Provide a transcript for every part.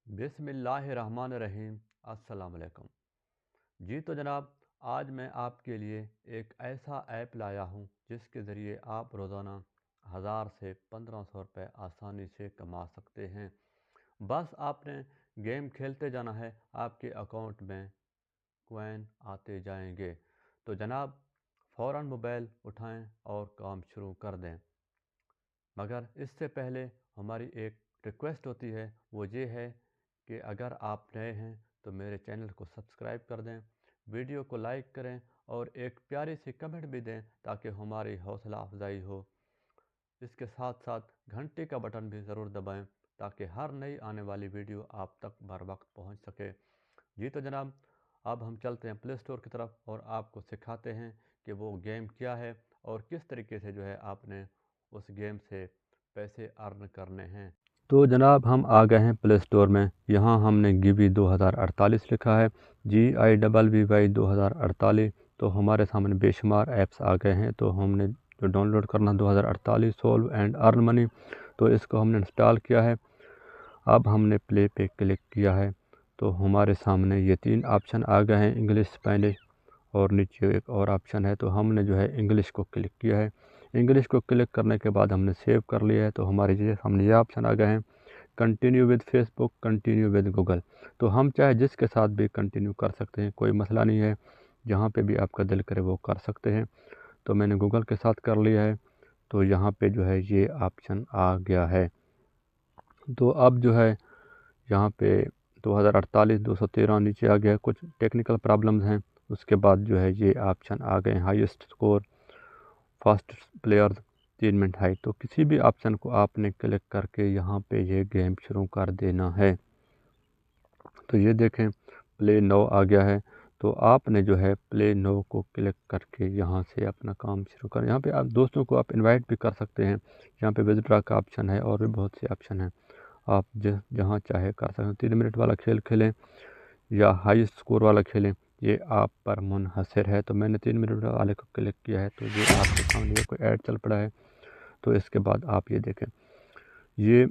بسم اللہ الرحمن الرحیم۔ السلام علیکم جی۔ تو جناب، آج میں آپ کے لیے ایک ایسا ایپ لایا ہوں جس کے ذریعے آپ روزانہ 1000 سے 1500 روپے آسانی سے کما سکتے ہیں۔ بس آپ نے گیم کھیلتے جانا ہے، آپ کے اکاؤنٹ میں کوین آتے جائیں گے۔ تو جناب، فوراً موبائل اٹھائیں اور کام شروع کر دیں۔ مگر اس سے پہلے ہماری ایک ریکویسٹ ہوتی ہے، وہ یہ ہے کہ اگر آپ نئے ہیں تو میرے چینل کو سبسکرائب کر دیں، ویڈیو کو لائک کریں اور ایک پیاری سی کمنٹ بھی دیں تاکہ ہماری حوصلہ افزائی ہو۔ اس کے ساتھ ساتھ گھنٹی کا بٹن بھی ضرور دبائیں تاکہ ہر نئی آنے والی ویڈیو آپ تک بر وقت پہنچ سکے۔ جی تو جناب، اب ہم چلتے ہیں پلے اسٹور کی طرف اور آپ کو سکھاتے ہیں کہ وہ گیم کیا ہے اور کس طریقے سے جو ہے آپ نے اس گیم سے پیسے ارن کرنے ہیں۔ تو جناب، ہم آ گئے ہیں پلے اسٹور میں۔ یہاں ہم نے گیوی 2048 لکھا ہے، GIVVY 2048۔ تو ہمارے سامنے بے شمار ایپس آ گئے ہیں۔ تو ہم نے جو ڈاؤن لوڈ کرنا 2048 سولو اینڈ ارن منی، تو اس کو ہم نے انسٹال کیا ہے۔ اب ہم نے پلے پہ کلک کیا ہے تو ہمارے سامنے یہ 3 آپشن آ گئے ہیں، انگلش، اسپینش اور نیچے ایک اور آپشن ہے۔ تو ہم نے جو ہے انگلش کو کلک کیا ہے۔ انگلش کو کلک کرنے کے بعد ہم نے سیو کر لیا ہے۔ تو ہمارے سامنے یہ آپشن آ گئے ہیں، continue with Facebook, continue with Google. تو ہم چاہے جس کے ساتھ بھی کنٹینیو کر سکتے ہیں، کوئی مسئلہ نہیں ہے، جہاں پہ بھی آپ کا دل کرے وہ کر سکتے ہیں۔ تو میں نے گوگل کے ساتھ کر لیا ہے۔ تو یہاں پہ جو ہے یہ آپشن آ گیا ہے۔ تو اب جو ہے یہاں پہ 2048 213 نیچے آ گیا۔ کچھ ٹیکنیکل پرابلمز ہیں، اس کے بعد جو ہے یہ آپشن آ گئے ہیں، highest score, fast players, 3 minute high. تو کسی بھی آپشن کو آپ نے کلک کر کے یہاں پہ یہ گیم شروع کر دینا ہے۔ تو یہ دیکھیں، پلے نو آ گیا ہے۔ تو آپ نے جو ہے پلے نو کو کلک کر کے یہاں سے اپنا کام شروع کر۔ یہاں پہ آپ دوستوں کو آپ انوائٹ بھی کر سکتے ہیں۔ یہاں پہ وزڈرا کا آپشن ہے اور بھی بہت سے آپشن ہیں، آپ جہاں چاہے کر سکتے ہیں۔ 3 منٹ والا کھیل کھیلیں یا ہائی سکور والا کھیلیں، یہ آپ پر منحصر ہے۔ تو میں نے 3 منٹ والے کو کلک کیا ہے تو یہ آپ کے سامنے یہ کوئی ایڈ چل پڑا ہے۔ تو اس کے بعد آپ یہ دیکھیں، یہ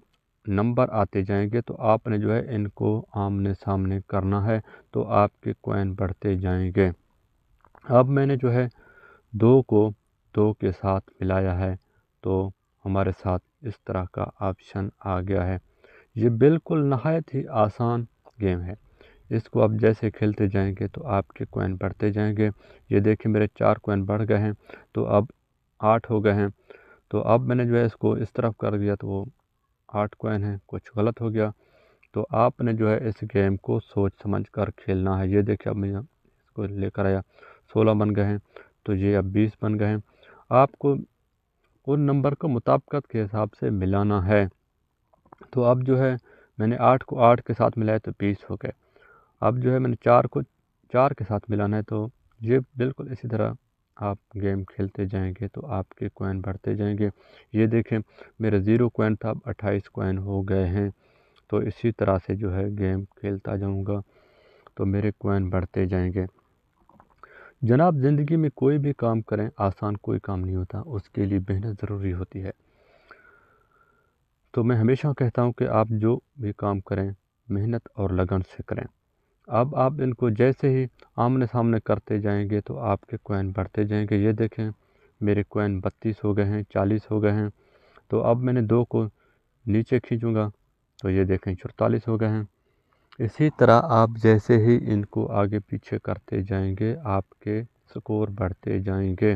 نمبر آتے جائیں گے تو آپ نے جو ہے ان کو آمنے سامنے کرنا ہے تو آپ کے کوین بڑھتے جائیں گے۔ اب میں نے جو ہے 2 کو 2 کے ساتھ ملایا ہے تو ہمارے ساتھ اس طرح کا آپشن آ گیا ہے۔ یہ بالکل نہایت ہی آسان گیم ہے۔ اس کو آپ جیسے کھیلتے جائیں گے تو آپ کے کوین بڑھتے جائیں گے۔ یہ دیکھیں، میرے 4 کوین بڑھ گئے ہیں تو اب 8 ہو گئے ہیں۔ تو اب میں نے جو ہے اس کو اس طرف کر دیا تو وہ 8 کوین ہیں، کچھ غلط ہو گیا۔ تو آپ نے جو ہے اس گیم کو سوچ سمجھ کر کھیلنا ہے۔ یہ دیکھیں، اب میں اس کو لے کر آیا، 16 بن گئے ہیں تو یہ اب 20 بن گئے ہیں۔ آپ کو ان نمبر کو مطابقت کے حساب سے ملانا ہے۔ تو اب جو ہے میں نے 8 کو 8 کے ساتھ ملایا تو 20 ہو گئے۔ اب جو ہے میں نے 4 کو 4 کے ساتھ ملانا ہے تو یہ بالکل اسی طرح آپ گیم کھیلتے جائیں گے تو آپ کے کوین بڑھتے جائیں گے۔ یہ دیکھیں، میرے 0 کوین تھا، اب 28 کوین ہو گئے ہیں۔ تو اسی طرح سے جو ہے گیم کھیلتا جاؤں گا تو میرے کوین بڑھتے جائیں گے۔ جناب، زندگی میں کوئی بھی کام کریں، آسان کوئی کام نہیں ہوتا، اس کے لیے محنت ضروری ہوتی ہے۔ تو میں ہمیشہ کہتا ہوں کہ آپ جو بھی کام کریں محنت اور لگن سے کریں۔ اب آپ ان کو جیسے ہی آمنے سامنے کرتے جائیں گے تو آپ کے کوین بڑھتے جائیں گے۔ یہ دیکھیں، میرے کوین 32 ہو گئے ہیں، 40 ہو گئے ہیں۔ تو اب میں نے 2 کو نیچے کھینچوں گا تو یہ دیکھیں 44 ہو گئے ہیں۔ اسی طرح آپ جیسے ہی ان کو آگے پیچھے کرتے جائیں گے آپ کے سکور بڑھتے جائیں گے۔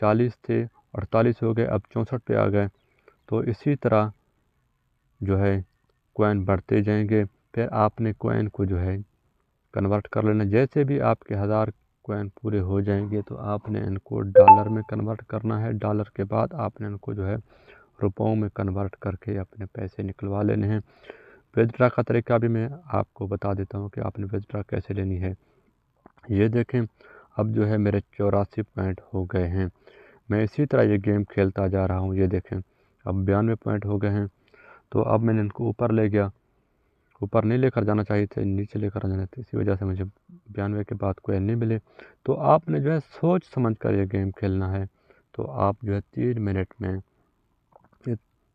40 تھے، 48 ہو گئے، اب 64 پہ آ گئے۔ تو اسی طرح جو ہے کوین بڑھتے جائیں گے۔ پھر آپ نے کوین کو جو ہے کنورٹ کر لینا۔ جیسے بھی آپ کے 1000 کوین پورے ہو جائیں گے تو آپ نے ان کو ڈالر میں کنورٹ کرنا ہے۔ ڈالر کے بعد آپ نے ان کو جو ہے روپوں میں کنورٹ کر کے اپنے پیسے نکلوا لینے ہیں۔ وِدڈرا کا طریقہ بھی میں آپ کو بتا دیتا ہوں کہ آپ نے وِدڈرا کیسے لینی ہے۔ یہ دیکھیں، اب جو ہے میرے 84 پوائنٹ ہو گئے ہیں۔ میں اسی طرح یہ گیم کھیلتا جا رہا ہوں۔ یہ دیکھیں، اب 92 پوائنٹ ہو گئے ہیں۔ تو اب میں نے ان کو اوپر لے گیا، اوپر نہیں لے کر جانا چاہیے تھے، نیچے لے کر جانا تھا، اسی وجہ سے مجھے 92 کے بعد کوئی نہیں ملے۔ تو آپ نے جو ہے سوچ سمجھ کر یہ گیم کھیلنا ہے۔ تو آپ جو ہے 3 منٹ میں